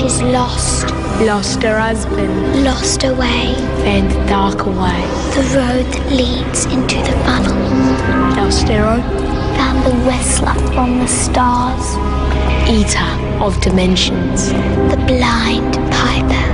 She's lost. Lost her husband. Lost her way. Found the darker way. The road that leads into the funnel. Lost her own. Found the whistler from the stars. Eater of dimensions. The blind piper.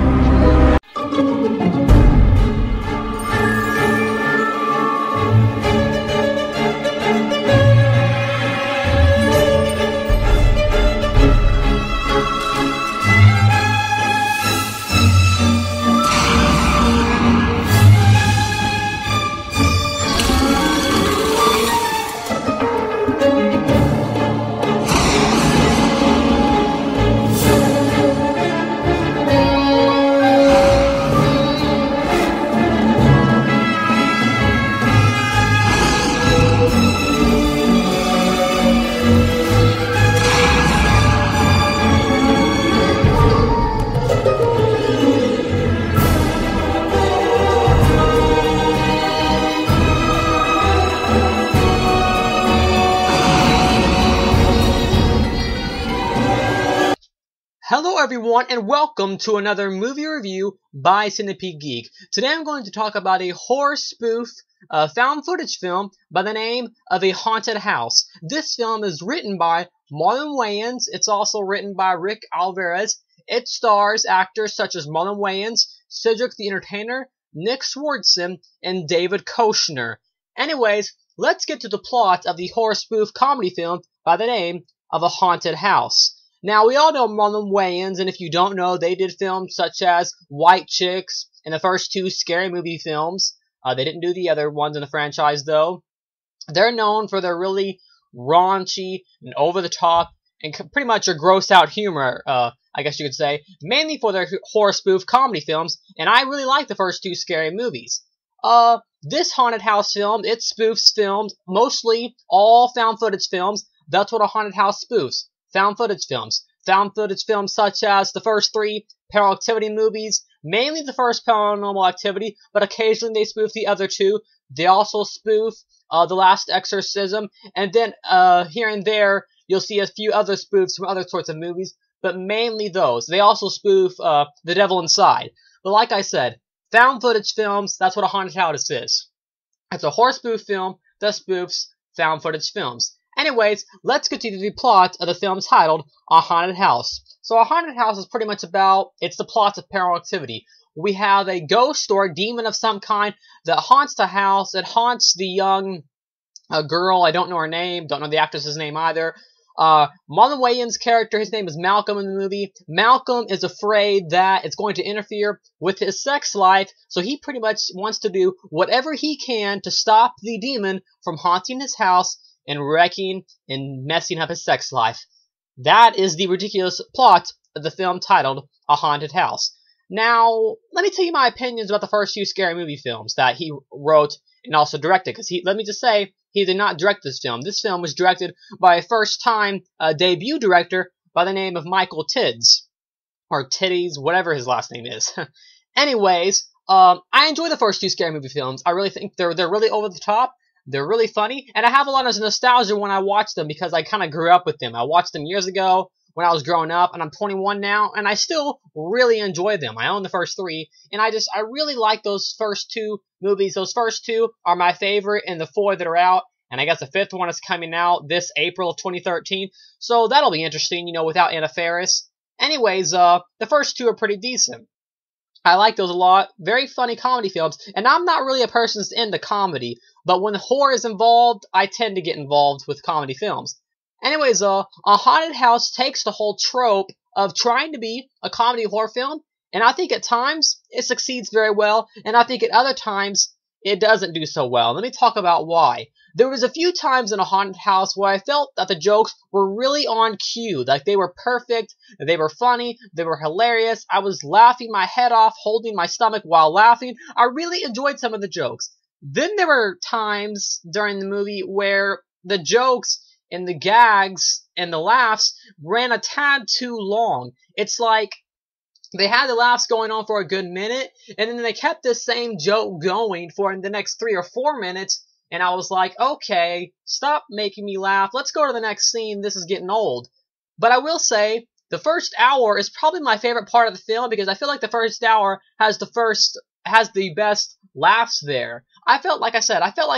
Hello everyone and welcome to another movie review by Centipede Geek. Today I'm going to talk about a horror spoof found footage film by the name of A Haunted House. This film is written by Marlon Wayans. It's also written by Rick Alvarez. It stars actors such as Marlon Wayans, Cedric the Entertainer, Nick Swardson, and David Koechner. Anyways, let's get to the plot of the horror spoof comedy film by the name of A Haunted House. Now, we all know Marlon Wayans, and if you don't know, they did films such as White Chicks and the first two Scary Movie films. They didn't do the other ones in the franchise, though. They're known for their really raunchy and over-the-top and pretty much a gross-out humor, I guess you could say, mainly for their horror spoof comedy films, and I really like the first two Scary Movies. This Haunted House film, it spoofs films, mostly all found footage films. That's what a Haunted House spoofs. Found footage films such as the first three Paranormal Activity movies, mainly the first Paranormal Activity, but occasionally they spoof the other two. They also spoof The Last Exorcism, and then here and there you'll see a few other spoofs from other sorts of movies, but mainly those. They also spoof The Devil Inside. But like I said, found footage films, that's what a Haunted House is. It's a horror spoof film that spoofs found footage films. Anyways, let's get to the plot of the film titled A Haunted House. So A Haunted House is pretty much about, it's the plot of Paranormal Activity. We have a ghost or a demon of some kind that haunts the house. It haunts the young girl. I don't know her name. Don't know the actress's name either. Marlon Wayans' character, his name is Malcolm in the movie. Malcolm is afraid that it's going to interfere with his sex life, so he pretty much wants to do whatever he can to stop the demon from haunting his house and wrecking and messing up his sex life. That is the ridiculous plot of the film titled A Haunted House. Now, let me tell you my opinions about the first few Scary Movie films that he wrote and also directed. Because let me just say, he did not direct this film. This film was directed by a first-time debut director by the name of Michael Tidds. Or Tiddies, whatever his last name is. Anyways, I enjoy the first two Scary Movie films. I really think they're really over the top. They're really funny, and I have a lot of nostalgia when I watch them because I kind of grew up with them. I watched them years ago when I was growing up, and I'm 21 now, and I still really enjoy them. I own the first three, and I really like those first two movies. Those first two are my favorite, and the four that are out, and I guess the fifth one is coming out this April of 2013, so that'll be interesting, you know, without Anna Faris. Anyways, the first two are pretty decent. I like those a lot. Very funny comedy films. And I'm not really a person that's into comedy, but when horror is involved, I tend to get involved with comedy films. Anyways, A Haunted House takes the whole trope of trying to be a comedy horror film, and I think at times it succeeds very well, and I think at other times it doesn't do so well. Let me talk about why. There was a few times in A Haunted House where I felt that the jokes were really on cue. Like, they were perfect, they were funny, they were hilarious. I was laughing my head off, holding my stomach while laughing. I really enjoyed some of the jokes. Then there were times during the movie where the jokes and the gags and the laughs ran a tad too long. It's like they had the laughs going on for a good minute, and then they kept this same joke going for the next 3 or 4 minutes, and I was like, okay, stop making me laugh. Let's go to the next scene. This is getting old. But I will say, The first hour is probably my favorite part of the film because I feel like the first hour has the best laughs there. I felt like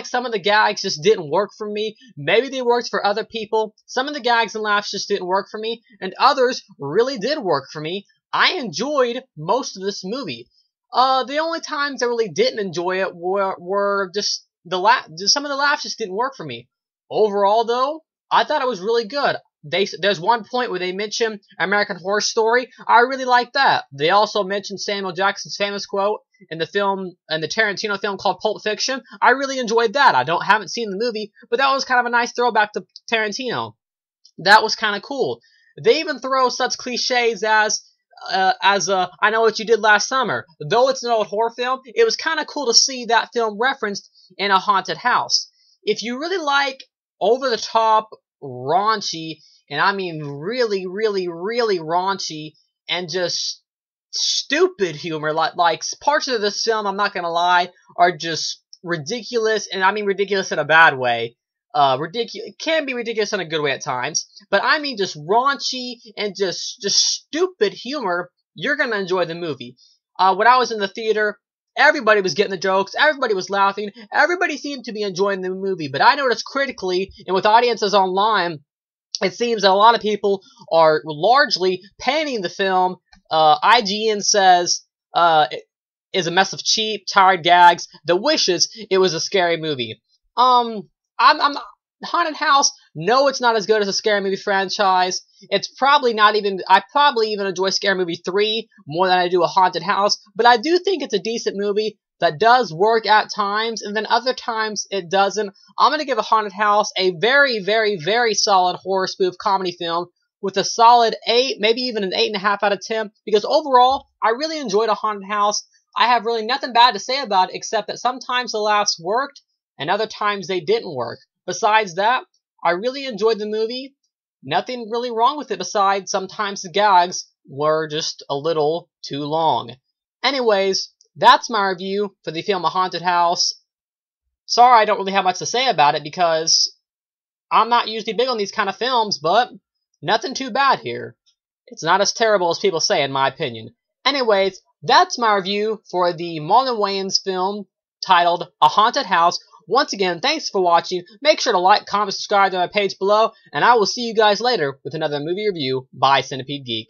some of the gags just didn't work for me. Maybe they worked for other people. Some of the gags and laughs just didn't work for me, and others really did work for me. I enjoyed most of this movie. The only times I really didn't enjoy it were just some of the laughs just didn't work for me. Overall, though, I thought it was really good. There's one point where they mention American Horror Story. I really like that. They also mentioned Samuel Jackson's famous quote in the Tarantino film called Pulp Fiction. I really enjoyed that. Haven't seen the movie, but that was kind of a nice throwback to Tarantino. That was kind of cool. They even throw such cliches as I Know What You Did Last Summer. Though it's an old horror film, it was kind of cool to see that film referenced in a haunted house. If you really like over-the-top, raunchy, and I mean really, really, really raunchy, and just stupid humor, like parts of this film, I'm not gonna lie, are just ridiculous, and I mean ridiculous in a bad way. It can be ridiculous in a good way at times, but I mean just raunchy and just stupid humor, you're gonna enjoy the movie. When I was in the theater, everybody was getting the jokes, everybody was laughing, everybody seemed to be enjoying the movie, but I noticed critically, and with audiences online, it seems that a lot of people are largely panning the film. IGN says, it is a mess of cheap, tired gags that wishes it was a scary movie. Haunted House, no, it's not as good as a scary movie franchise. I probably even enjoy Scary Movie 3 more than I do a Haunted House, but I do think it's a decent movie that does work at times, and then other times it doesn't. I'm gonna give a Haunted House a very, very, very solid horror spoof comedy film with a solid 8, maybe even an 8.5 out of 10, because overall, I really enjoyed a Haunted House. I have really nothing bad to say about it, except that sometimes the laughs worked, and other times they didn't work. Besides that, I really enjoyed the movie. Nothing really wrong with it besides sometimes the gags were just a little too long. Anyways, that's my review for the film A Haunted House. Sorry I don't really have much to say about it because I'm not usually big on these kind of films, but nothing too bad here. It's not as terrible as people say, in my opinion. Anyways, that's my review for the Marlon Wayans film titled A Haunted House. Once again, thanks for watching. Make sure to like, comment, subscribe to my page below, and I will see you guys later with another movie review by Centipede Geek.